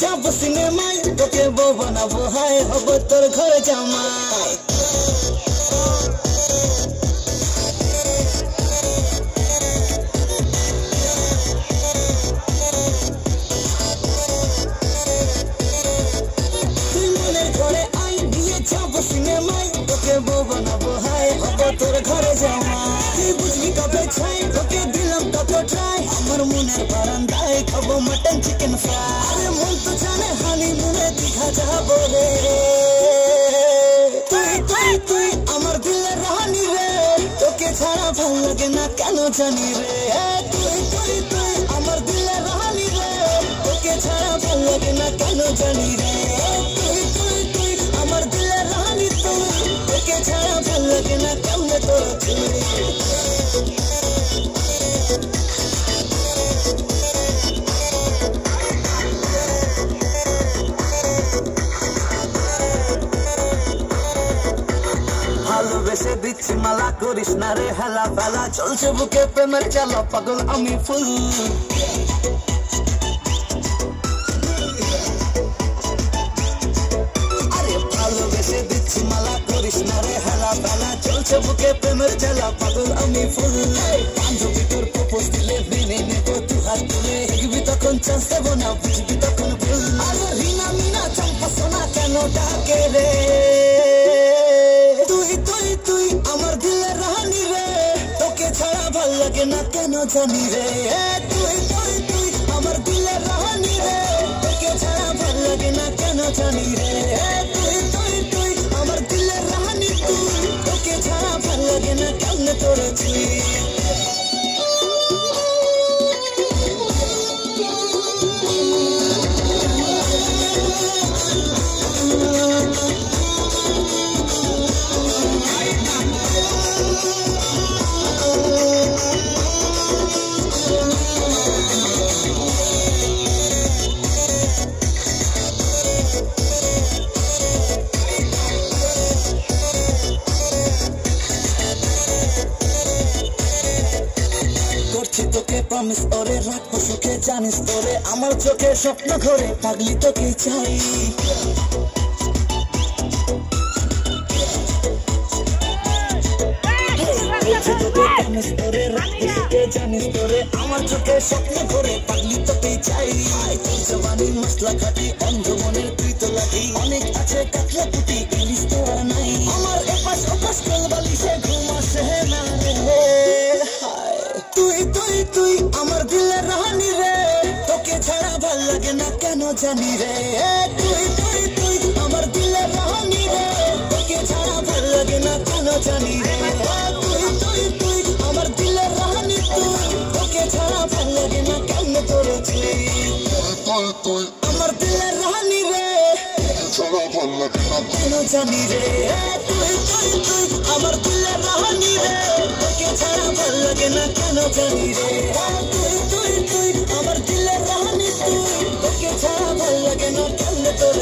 যাব সিনেমায় তোকে বউ বানাবো হায় হব তোর ঘরে জামাই তুই মনের ঘরে আই দিয়ে যাব সিনেমায় তোকে বউ বানাবো হায় হব তোর ঘরে জামাই তুই বুঝবি কবে ছাই তোকে দিলাম কত ট্রাই আমার মনের বারান্দায় খাবো মটন চিকেন ফ্রাই আরে মন তো জানে হানিমুনে দীঘা যাবো রে তুই তুই তুই আমার দিলের রানী রে তোকে ছাড়া ভাল লাগে না কেন জানি রে তুই তুই তুই আমার দিলের রানী রে তোকে ছাড়া ভাল লাগে না কেন জানি রে তুই তুই তুই আমার দিলের রানী তুই তোকে ছাড়া ভাল লাগে না কেমনে তোর ভালোবেসে দিচ্ছি মালা করিস না রে হেলা ফেলা চলছে বুকে প্রেমের চালা পাগল আমি ফুল আরে ভালোবেসে দিচ্ছি মালা করিস না রে হেলা ফেলা চলছে বুকে প্রেমের চালা পাগল আমি ফুল বান্ধবী তোর প্রপোজ দিলে মেনে নেবো তু হাত তুলে দেখবি তখন চান্স দেবো না বুঝবি তখন ভুল আরে রিনা মিনা চম্পা সোনা কেন ডাকে রে তুই তুই তুই আমার দিলের রানী রে তোকে ছাড়া ভাল লাগে না কেন জানি রে তুই তুই তুই আমার দিলের রানী রে তোকে ছাড়া ভাল লাগে না কেন জানি রে তুই তুই তুই আমার দিলের রানী তুই তোকে ছাড়া ভাল লাগে না কেন তোর তোকে প্রমিস ওরে রাখবো সুখে জানিস তোরে আমার চোখে স্বপ্ন ঘরে পাগলি তোকে চাই জানিস তোরে আমার চোখে স্বপ্ন ঘরে পাগলি তোকে চাই জবানি মশলা খাটি অন্ধ মনের তুই তো লাগি অনেক আছে কাতলা পুটি ইলিশ তো নাই আমার এপাশ ওপাশ কলবালিশে ঘুম আসে না রে তুই তুই তুই আমার দিলের রানী রে তোকে ছাড়া ভাল লাগে না কেন জানি রে তুই তুই তুই আমার দিলের রানী রে তোকে ছাড়া ভাল লাগে না কেন জানি রে তুই তুই তুই আমার দিলের রানী তুই তোকে ছাড়া ভাল লাগে না কেন তোর আমার দিলের রানী রে ছাড়া ভাল লাগে না কেন জানি রে তুই তুই তুই আমার দিলের রানী রে তোকে ছাড়া ভাল লাগে না কেন জানি রে তুই তুই তুই আমার দিলের রানী তুই তোকে ছাড়া ভাল লাগে না কেন তোর